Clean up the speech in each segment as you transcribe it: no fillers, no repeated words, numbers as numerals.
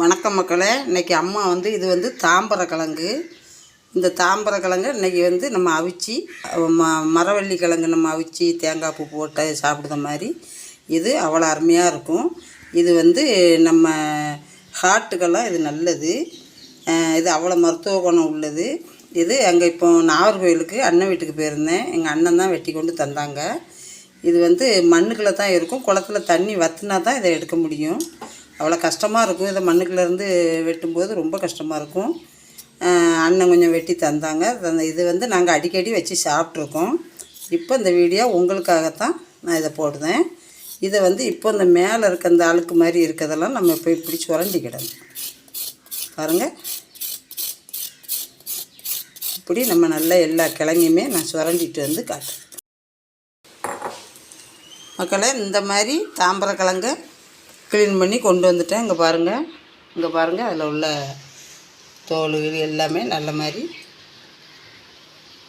வணக்கம் மக்களே. இன்றைக்கி அம்மா இது தாம்பரக்கிழங்கு. இந்த தாம்பரக்கிழங்கு இன்றைக்கி நம்ம அவிச்சு மரவள்ளி கிழங்கு நம்ம அவிச்சு தேங்காய் பூ போட்டு சாப்பிடுற மாதிரி இது அவ்வளோ அருமையாக இருக்கும். இது நம்ம ஹார்ட்டுக்கெல்லாம் இது நல்லது. இது அவ்வளோ மருத்துவ குணம் உள்ளது. இது அங்கே இப்போ நாகர்கோயிலுக்கு அண்ணன் வீட்டுக்கு போயிருந்தேன். எங்கள் அண்ணன் தான் வெட்டி கொண்டு தந்தாங்க. இது மண்ணுக்குள்ளே தான் இருக்கும். குளத்துல தண்ணி வற்றினா தான் இதை எடுக்க முடியும். அவ்வளோ கஷ்டமாக இருக்கும். இதை மண்ணுக்குள்ளேருந்து வெட்டும்போது ரொம்ப கஷ்டமாக இருக்கும். அண்ணன் கொஞ்சம் வெட்டி தந்தாங்க. இது நாங்கள் அடிக்கடி வச்சு சாப்பிட்ருக்கோம். இப்போ இந்த வீடியோ உங்களுக்காகத்தான் நான் இதை போடுறேன். இதை இப்போ இந்த மேலே இருக்க அந்த அழுக்கு மாதிரி இருக்கிறதெல்லாம் நம்ம இப்போ இப்படி சுரண்டிக்கிடணும். பாருங்கள், இப்படி நம்ம நல்லா எல்லா கிழங்கையுமே நான் சுரண்டிட்டு காட்டுறேன். மக்களே, இந்த மாதிரி தாம்பரக்கிழங்க க்ளீன் பண்ணி கொண்டு வந்துட்டேன். இங்கே பாருங்கள், அதில் உள்ள தோல் எல்லாமே நல்ல மாதிரி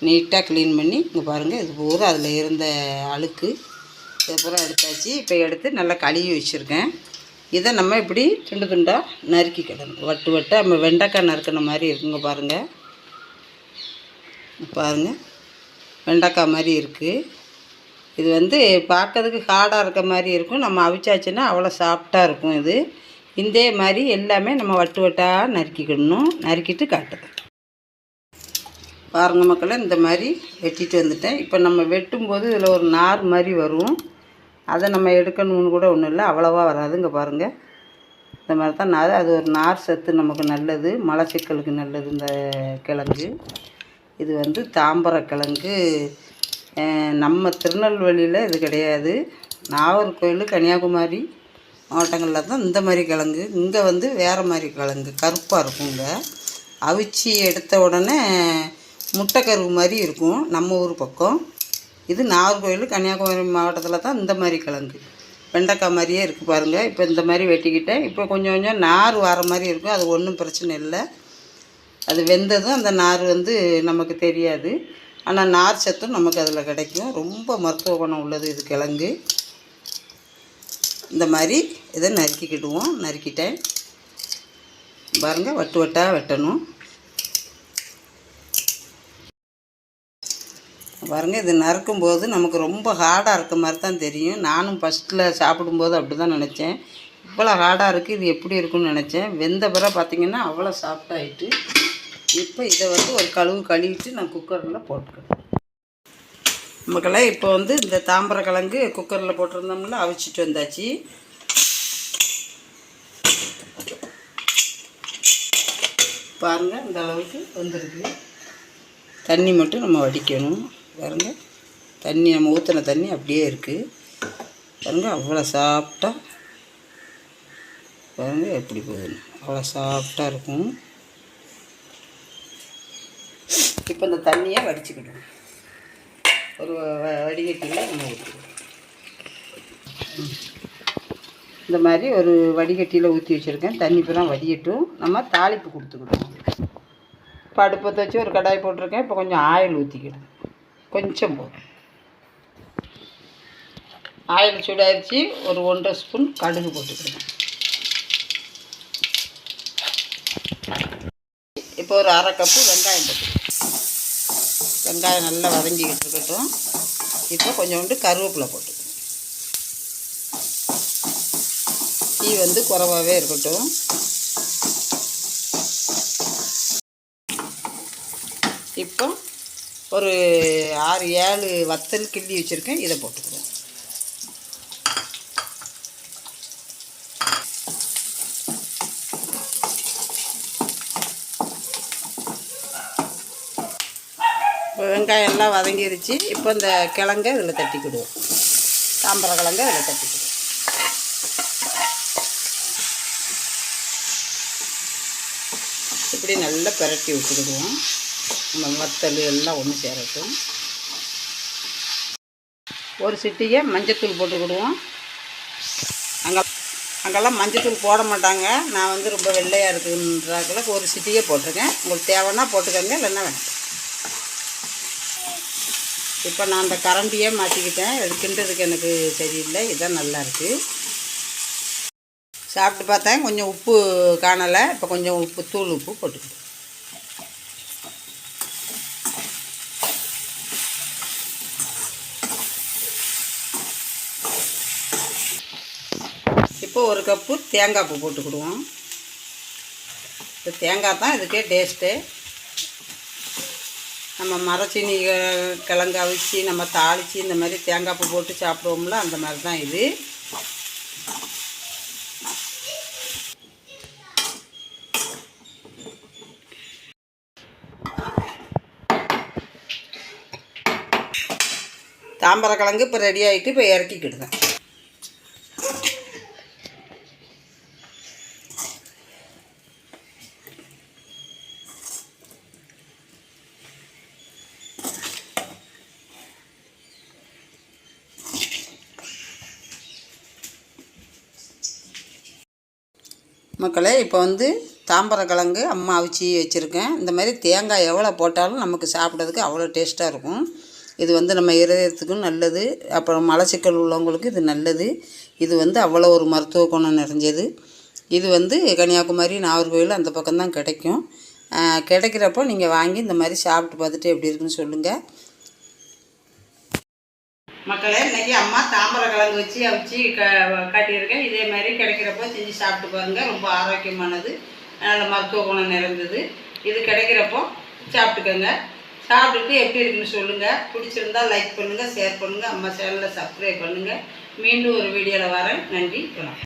நீட்டாக க்ளீன் பண்ணி இங்கே பாருங்கள். இது பூரா அதில் இருந்த அழுக்கு இது பூரா எடுத்தாச்சு. இப்போ எடுத்து நல்லா கழுவி வச்சுருக்கேன். இதை நம்ம இப்படி துண்டு துண்டாக நறுக்கிக்கிடணும். வட்டு நம்ம வெண்டைக்காய் நறுக்கின மாதிரி இருக்குங்க. பாருங்கள், வெண்டைக்காய் மாதிரி இருக்குது. இது பார்க்கறதுக்கு ஹார்டாக இருக்க மாதிரி இருக்கும். நம்ம அவிச்சாச்சுன்னா அவ்வளோ சாஃப்டாக இருக்கும். இதே மாதிரி எல்லாமே நம்ம வட்டாக நறுக்கிக்கிடணும். நறுக்கிட்டு காட்டுறேன். பாருங்கள் மக்களே, இந்த மாதிரி வெட்டிட்டு வந்துட்டேன். இப்போ நம்ம வெட்டும்போது இதில் ஒரு நார் மாதிரி வரும். அதை நம்ம எடுக்கணும்னு கூட ஒன்றும் இல்லை, அவ்வளோவா வராது. இங்கே பாருங்கள், இந்த மாதிரி தான் நார். அது ஒரு நார் சத்து நமக்கு நல்லது, மலச்சிக்கலுக்கு நல்லது இந்த கிழங்கு. இது தாம்பரக்கிழங்கு. நம்ம திருநெல்வேலியில் இது கிடையாது. நாகர்கோயில், கன்னியாகுமரி மாவட்டங்களில் தான் இந்த மாதிரி கிழங்கு. இங்கே வேறு மாதிரி கிழங்கு கருப்பாக இருக்குங்க. அவிச்சு எடுத்த உடனே முட்டைக்கருவு மாதிரி இருக்கும் நம்ம ஊர் பக்கம். இது நாகர்கோயில், கன்னியாகுமரி மாவட்டத்தில் தான் இந்த மாதிரி கிழங்கு. வெண்டைக்காய் மாதிரியே இருக்குது பாருங்கள். இப்போ இந்த மாதிரி வெட்டிக்கிட்டேன். இப்போ கொஞ்சம் கொஞ்சம் நார் வர மாதிரி இருக்கும். அது ஒன்றும் பிரச்சனை இல்லை. அது வெந்ததும் அந்த நார் நமக்கு தெரியாது. ஆனால் நார் சத்தும் நமக்கு அதில் கிடைக்கும். ரொம்ப மருத்துவ குணம் உள்ளது இது கிழங்கு. இந்த மாதிரி இதை நறுக்கிக்கிடுவோம். நறுக்கிட்டேன் பாருங்கள், வட்டாக வெட்டணும். பாருங்கள், இது நறுக்கும்போது நமக்கு ரொம்ப ஹார்டாக இருக்க மாதிரி தான் தெரியும். நானும் ஃபஸ்ட்டில் சாப்பிடும்போது அப்படி தான் நினச்சேன். இவ்வளோ ஹார்டாக இருக்குது, இது எப்படி இருக்குன்னு நினச்சேன். வெந்த பிறகு பார்த்திங்கன்னா அவ்வளோ சாஃப்டாகிட்டு. இப்போ இதை ஒரு கழுவிட்டு நான் குக்கரில் போட்டுக்கிறேன். மக்களே, இப்போ இந்த தாம்பரக்கிழங்கு குக்கரில் போட்டிருந்தோம்ல, அவிச்சிட்டு வந்தாச்சு. பாருங்கள், இந்த அளவுக்கு வந்துருக்கு. தண்ணி மட்டும் நம்ம வடிக்கணும். பாருங்கள், தண்ணி நம்ம ஊற்றின தண்ணி அப்படியே இருக்குது. பாருங்கள், அவ்வளோ சாஃப்டாக. பாருங்கள் எப்படி போகுதுன்னு, அவ்வளோ சாஃப்டாக இருக்கும். இப்போ இந்த தண்ணியை வடிச்சுக்கிடுவோம். ஒரு வடிகட்டியில் நம்ம ஊற்றிடுவோம். இந்த மாதிரி ஒரு வடிகட்டியில் ஊற்றி வச்சுருக்கேன். தண்ணி பூரா வடிகட்டும். நம்ம தாளிப்பு கொடுத்துக்கிடுவோம். இப்போ அடுப்பத்தை வச்சு ஒரு கடாய் போட்டிருக்கேன். இப்போ கொஞ்சம் ஆயில் ஊற்றிக்கிடுவோம். கொஞ்சம் போதும். ஆயில் சூடாகிடுச்சு. ஒரு 1.5 ஸ்பூன் கடுகு போட்டுக்கிடுவோம். இப்போ ஒரு 1/2 கப்பு வெங்காயம் போட்டுக்கணும். வெங்காயம் நல்லா வதங்கிக்கிட்டு இருக்கட்டும். இப்போ கொஞ்சோண்டு கருவேப்பிலை போட்டுக்கணும். தீ குறைவாகவே இருக்கட்டும். இப்போ ஒரு 6-7 வத்தல் கிள்ளி வச்சுருக்கேன். இதை போட்டுக்கிறோம். இப்போ வெங்காயம் எல்லாம் வதங்கிருச்சு. இப்போ இந்த கிழங்கை இதில் தட்டிக்கிடுவோம். தாம்பரக்கிழங்கை இதில் தட்டிக்கிடுவோம். இப்படி நல்லா பிரட்டி விட்டுக்கிடுவோம். நம்ம வத்தல் எல்லாம் ஒன்று சேரட்டும். ஒரு சிட்டிகை மஞ்சத்தூள் போட்டுக்கிடுவோம். அங்கெல்லாம் மஞ்சத்தூள் போட மாட்டாங்க. நான் ரொம்ப வெள்ளையாக இருக்குன்றாக்கில் ஒரு சிட்டிகை போட்டிருக்கேன். உங்களுக்கு தேவைன்னா போட்டுக்கோங்க, இல்லைன்னா வேண்டாம். இப்போ நான் அந்த கரண்டியே மாற்றிக்கிட்டேன். கிண்டுறதுக்கு எனக்கு சரியில்லை. இதுதான் நல்லாயிருக்கு. சாப்பிட்டு பார்த்தேன், கொஞ்சம் உப்பு காணலை. இப்போ கொஞ்சம் உப்பு, தூள் உப்பு போட்டுக்கிட்டு இப்போ 1 கப்பு தேங்காய் பூ போட்டுக்கிடுவோம். இப்போ தேங்காய் தான் இதுக்கே டேஸ்ட்டு. நம்ம மரச்சீனி கிழங்கு அவிச்சு நம்ம தாளித்து இந்த மாதிரி தேங்காய் பூ போட்டு சாப்பிடுவோம்ல, அந்த மாதிரி தான் இது. தாம்பரக்கிழங்கு இப்போ ரெடி ஆகிட்டு இப்போ இறக்கிக்கிடுதேன். மக்களே, இப்போ தாம்பரக்கிழங்கு அம்மா அவிச்சி வச்சுருக்கேன். இந்த மாதிரி தேங்காய் எவ்வளோ போட்டாலும் நமக்கு சாப்பிட்றதுக்கு அவ்வளோ டேஸ்ட்டாக இருக்கும். இது நம்ம இருதயத்துக்கும் நல்லது, அப்புறம் மலச்சிக்கல் உள்ளவங்களுக்கு இது நல்லது. இது அவ்வளோ ஒரு மருத்துவ குணம் நிறைஞ்சது. இது கன்னியாகுமரி, நாகர்கோவில் அந்த பக்கம்தான் கிடைக்கும். கிடைக்கிறப்போ நீங்கள் வாங்கி இந்த மாதிரி சாப்பிட்டு பார்த்துட்டு எப்படி இருக்குன்னு சொல்லுங்கள். மக்களே, இன்றைக்கி அம்மா தாம்பரக்கிழங்கு வச்சு அவிச்சு காட்டியிருக்கேன். இதே மாதிரி கிடைக்கிறப்போ செஞ்சு சாப்பிட்டு பாருங்கள். ரொம்ப ஆரோக்கியமானது, நல்ல மருத்துவ குணம் நிறைந்தது. இது கிடைக்கிறப்போ சாப்பிட்டுக்கோங்க. சாப்பிட்டுட்டு எப்படி இருக்குன்னு சொல்லுங்கள். பிடிச்சிருந்தால் லைக் பண்ணுங்கள், ஷேர் பண்ணுங்கள், அம்மா சேனலை சப்ஸ்கிரைப் பண்ணுங்கள். மீண்டும் ஒரு வீடியோவில் வரேன். நன்றி, வணக்கம்.